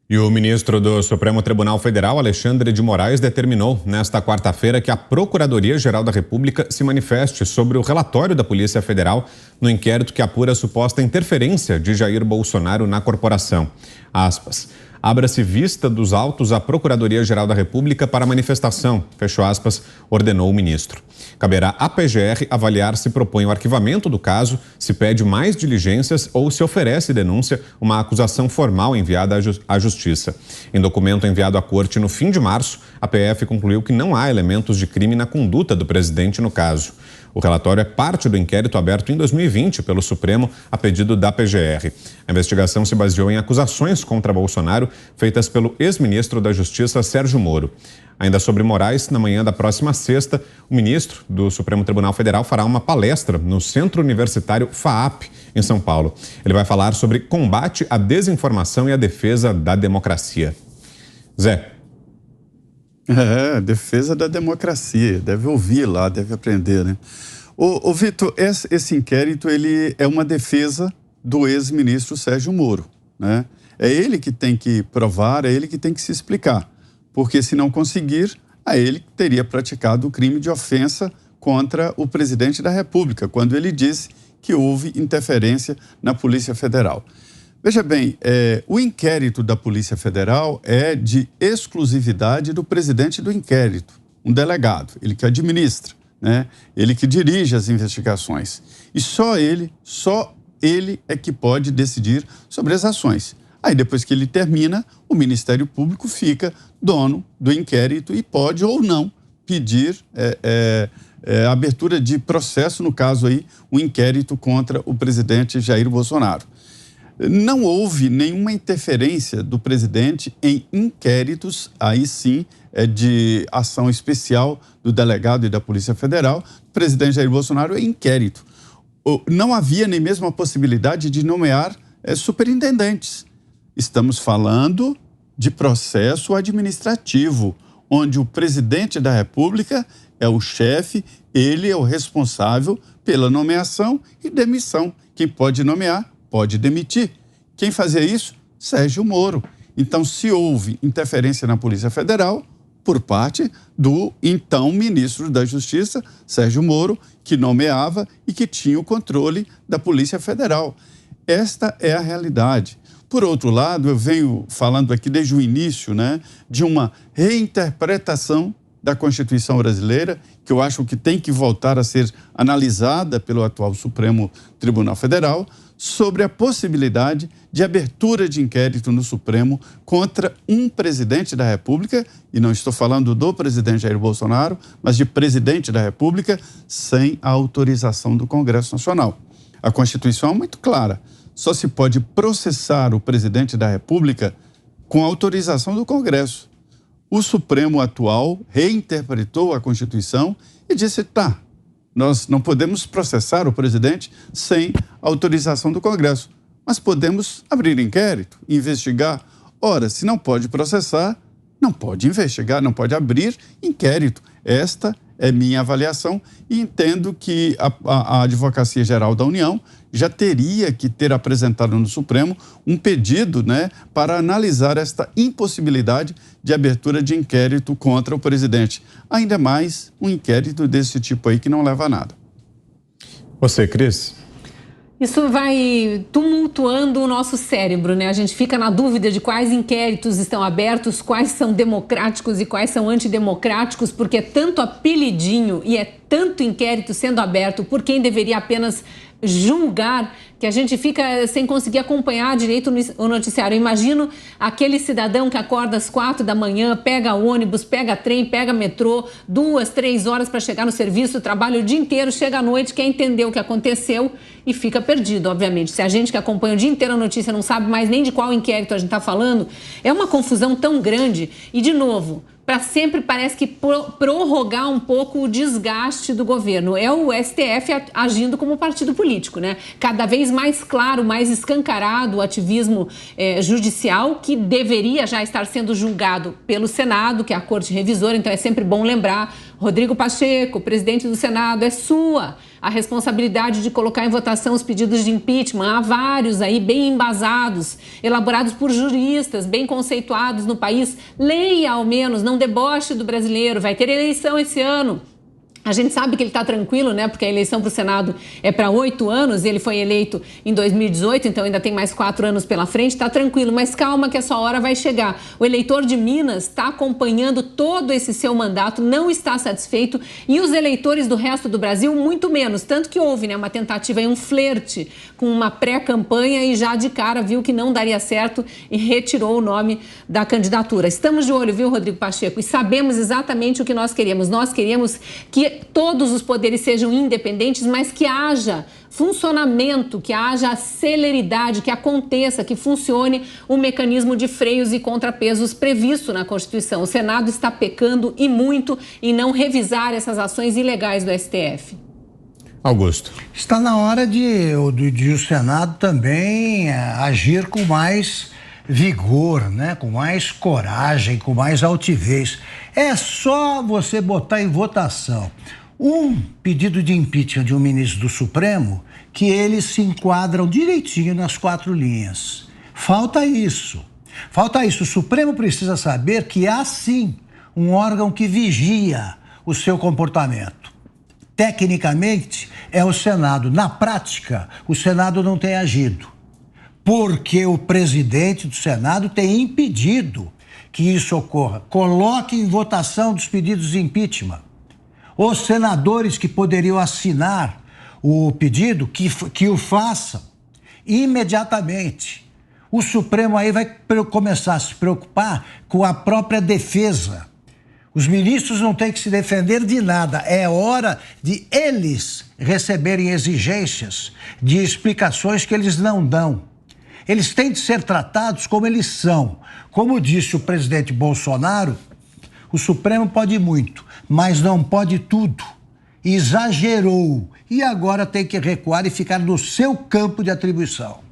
E o ministro do Supremo Tribunal Federal, Alexandre de Moraes, determinou nesta quarta-feira que a Procuradoria-Geral da República se manifeste sobre o relatório da Polícia Federal no inquérito que apura a suposta interferência de Jair Bolsonaro na corporação. Aspas. Abra-se vista dos autos à Procuradoria-Geral da República para manifestação, fechou aspas, ordenou o ministro. Caberá à PGR avaliar se propõe o arquivamento do caso, se pede mais diligências ou se oferece denúncia, uma acusação formal enviada à Justiça. Em documento enviado à Corte no fim de março, a PF concluiu que não há elementos de crime na conduta do presidente no caso. O relatório é parte do inquérito aberto em 2020 pelo Supremo a pedido da PGR. A investigação se baseou em acusações contra Bolsonaro feitas pelo ex-ministro da Justiça, Sérgio Moro. Ainda sobre Moraes, na manhã da próxima sexta, o ministro do Supremo Tribunal Federal fará uma palestra no Centro Universitário FAAP, em São Paulo. Ele vai falar sobre combate à desinformação e a defesa da democracia. Zé. Defesa da democracia. Deve ouvir lá, deve aprender, né? Ô Vitor, esse inquérito ele é uma defesa do ex-ministro Sérgio Moro, né? É ele que tem que provar, é ele que tem que se explicar. Porque se não conseguir, a ele teria praticado o crime de ofensa contra o presidente da República, quando ele disse que houve interferência na Polícia Federal. Veja bem, o inquérito da Polícia Federal é de exclusividade do presidente do inquérito, um delegado, ele que administra, né? Ele que dirige as investigações. E só ele é que pode decidir sobre as ações. Aí, depois que ele termina, o Ministério Público fica dono do inquérito e pode ou não pedir abertura de processo, no caso aí, um inquérito contra o presidente Jair Bolsonaro. Não houve nenhuma interferência do presidente em inquéritos, aí sim, de ação especial do delegado e da Polícia Federal. O presidente Jair Bolsonaro é inquérito. Não havia nem mesmo a possibilidade de nomear superintendentes. Estamos falando de processo administrativo, onde o presidente da República é o chefe, ele é o responsável pela nomeação e demissão. Quem pode nomear, pode demitir. Quem fazia isso? Sérgio Moro. Então, se houve interferência na Polícia Federal, por parte do então ministro da Justiça, Sérgio Moro, que nomeava e que tinha o controle da Polícia Federal. Esta é a realidade. Por outro lado, eu venho falando aqui desde o início, né, de uma reinterpretação da Constituição brasileira, que eu acho que tem que voltar a ser analisada pelo atual Supremo Tribunal Federal, sobre a possibilidade de abertura de inquérito no Supremo contra um presidente da República, e não estou falando do presidente Jair Bolsonaro, mas de presidente da República, sem a autorização do Congresso Nacional. A Constituição é muito clara. Só se pode processar o presidente da República com autorização do Congresso. O Supremo atual reinterpretou a Constituição e disse, nós não podemos processar o presidente sem autorização do Congresso, mas podemos abrir inquérito, investigar. Ora, se não pode processar, não pode investigar, não pode abrir inquérito. Esta é minha avaliação e entendo que a Advocacia Geral da União já teria que ter apresentado no Supremo um pedido, né, para analisar esta impossibilidade de abertura de inquérito contra o presidente. Ainda mais um inquérito desse tipo aí que não leva a nada. Você, Cris? Isso vai tumultuando o nosso cérebro, né? A gente fica na dúvida de quais inquéritos estão abertos, quais são democráticos e quais são antidemocráticos, porque é tanto apelidinho e é tanto inquérito sendo aberto por quem deveria apenas julgar, que a gente fica sem conseguir acompanhar direito o noticiário. Eu imagino aquele cidadão que acorda às 4 da manhã, pega ônibus, pega trem, pega metrô, 2, 3 horas para chegar no serviço, trabalha o dia inteiro, chega à noite, quer entender o que aconteceu e fica perdido, obviamente. Se a gente que acompanha o dia inteiro a notícia não sabe mais nem de qual inquérito a gente está falando, é uma confusão tão grande. E, de novo, para sempre parece que prorrogar um pouco o desgaste do governo. É o STF agindo como partido político, né? Cada vez mais claro, mais escancarado o ativismo judicial, que deveria já estar sendo julgado pelo Senado, que é a Corte Revisora. Então é sempre bom lembrar, Rodrigo Pacheco, presidente do Senado, é sua a responsabilidade de colocar em votação os pedidos de impeachment. Há vários aí bem embasados, elaborados por juristas bem conceituados no país. Leia ao menos, não deboche do brasileiro. Vai ter eleição esse ano. A gente sabe que ele está tranquilo, né? Porque a eleição para o Senado é para 8 anos, ele foi eleito em 2018, então ainda tem mais 4 anos pela frente, está tranquilo, mas calma que a sua hora vai chegar. O eleitor de Minas está acompanhando todo esse seu mandato, não está satisfeito, e os eleitores do resto do Brasil muito menos, tanto que houve, né, uma tentativa e um flerte com uma pré-campanha e já de cara viu que não daria certo e retirou o nome da candidatura. Estamos de olho, viu, Rodrigo Pacheco, e sabemos exatamente o que nós queríamos. Nós queríamos que todos os poderes sejam independentes, mas que haja funcionamento, que haja celeridade, que aconteça, que funcione o mecanismo de freios e contrapesos previsto na Constituição. O Senado está pecando e muito em não revisar essas ações ilegais do STF. Augusto. Está na hora de o Senado também agir com mais vigor, né? Com mais coragem, com mais altivez. É só você botar em votação um pedido de impeachment de um ministro do Supremo que eles se enquadram direitinho nas 4 linhas. Falta isso. Falta isso. O Supremo precisa saber que há sim um órgão que vigia o seu comportamento. Tecnicamente, é o Senado. Na prática, o Senado não tem agido, porque o presidente do Senado tem impedido que isso ocorra. Coloque em votação dos pedidos de impeachment. Os senadores que poderiam assinar o pedido, que o façam imediatamente. O Supremo aí vai começar a se preocupar com a própria defesa. Os ministros não têm que se defender de nada. É hora de eles receberem exigências de explicações que eles não dão. Eles têm de ser tratados como eles são. Como disse o presidente Bolsonaro, o Supremo pode muito, mas não pode tudo. Exagerou e agora tem que recuar e ficar no seu campo de atribuição.